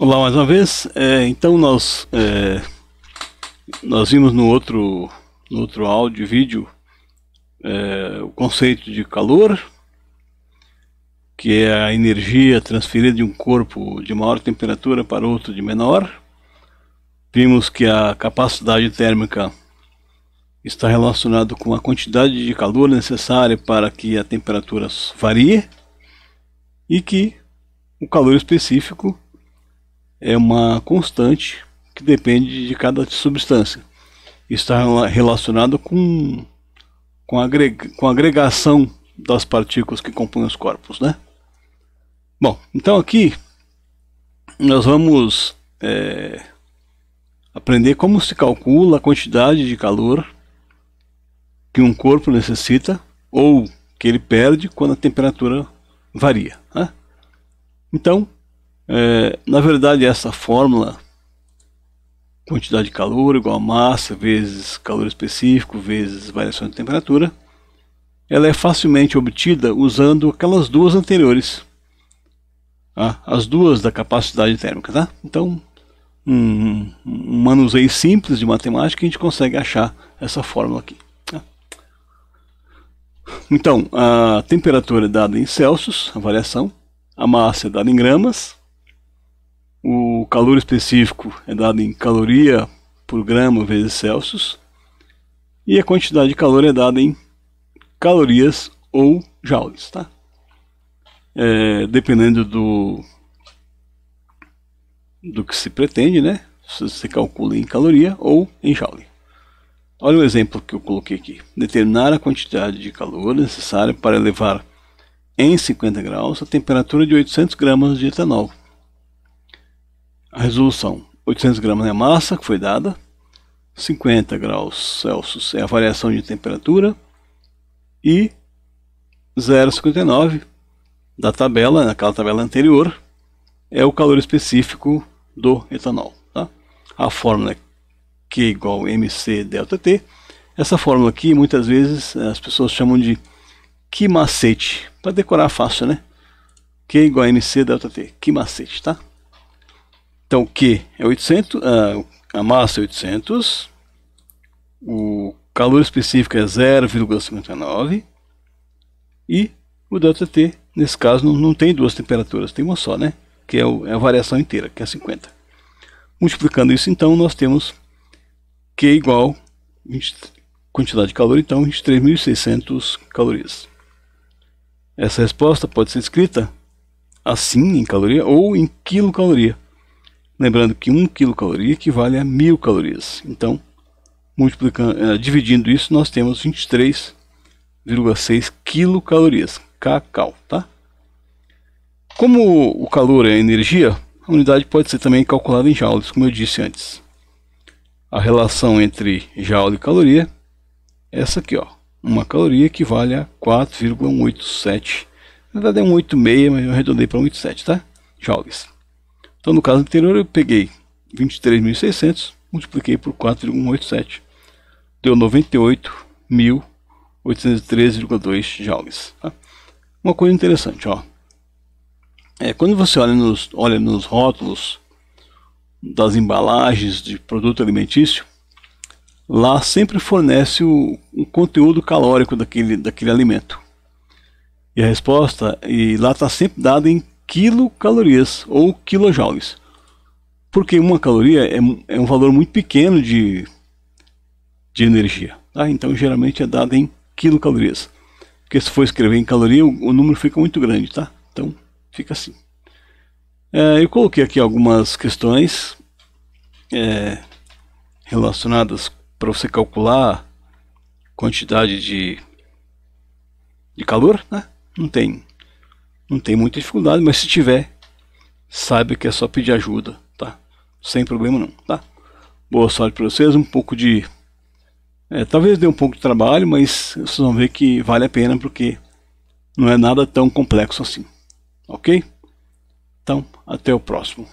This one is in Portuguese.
Olá mais uma vez. Então nós vimos no outro áudio e vídeo o conceito de calor, que é a energia transferida de um corpo de maior temperatura para outro de menor. Vimos que a capacidade térmica está relacionada com a quantidade de calor necessária para que a temperatura varie, e que o calor específico é uma constante que depende de cada substância. Está relacionado com a agregação das partículas que compõem os corpos, né? Bom, então aqui nós vamos aprender como se calcula a quantidade de calor que um corpo necessita ou que ele perde quando a temperatura varia, né? Então, na verdade, essa fórmula, quantidade de calor igual a massa vezes calor específico vezes variação de temperatura, ela é facilmente obtida usando aquelas duas anteriores, as duas da capacidade térmica, tá? Então, um manuseio simples de matemática, a gente consegue achar essa fórmula aqui, tá? Então, a temperatura é dada em Celsius, a variação, a massa é dada em gramas, o calor específico é dado em caloria por grama vezes Celsius, e a quantidade de calor é dada em calorias ou joules, tá? Dependendo do que se pretende, né? Se calcula em caloria ou em joule. Olha o exemplo que eu coloquei aqui. Determinar a quantidade de calor necessária para elevar em 50 graus a temperatura de 800 gramas de etanol. A resolução: 800 gramas é a massa que foi dada, 50 graus Celsius é a variação de temperatura, e 0,59 da tabela, naquela tabela anterior, é o calor específico do etanol, tá? A fórmula é Q igual mc delta T. Essa fórmula aqui, muitas vezes, as pessoas chamam de Q macete, para decorar fácil, né? Q igual a mc delta T, Q macete, tá? Então, Q é 800, a massa é 800, o calor específico é 0,59 e o ΔT, nesse caso, não tem duas temperaturas, tem uma só, né? Que é a variação inteira, que é 50. Multiplicando isso, então, nós temos Q igual quantidade de calor, então, 23.600 calorias. Essa resposta pode ser escrita assim, em caloria, ou em quilocaloria. Lembrando que 1 quilocaloria equivale a 1000 calorias. Então, dividindo isso, nós temos 23,6 quilocalorias, kcal, tá? Como o calor é energia, a unidade pode ser também calculada em joules, como eu disse antes. A relação entre joule e caloria é essa aqui, ó. Uma caloria equivale a 4,187. Na verdade é 186, mas eu arredondei para 187, tá? Joules. Então, no caso anterior, eu peguei 23.600, multipliquei por 4,187. Deu 98.813,2 joules. Tá? Uma coisa interessante, ó. Quando você olha nos rótulos das embalagens de produto alimentício, lá sempre fornece o conteúdo calórico daquele alimento. E a resposta, lá está sempre dada em quilocalorias ou quilojoules, porque uma caloria é um valor muito pequeno de energia, tá? Então geralmente é dado em quilocalorias, porque se for escrever em caloria o número fica muito grande, tá? Então fica assim. Eu coloquei aqui algumas questões relacionadas para você calcular quantidade de calor, né? Não tem muita dificuldade, mas se tiver, saiba que é só pedir ajuda, tá? Sem problema não, tá? Boa sorte para vocês, um pouco de... talvez dê um pouco de trabalho, mas vocês vão ver que vale a pena, porque não é nada tão complexo assim, ok? Então, até o próximo.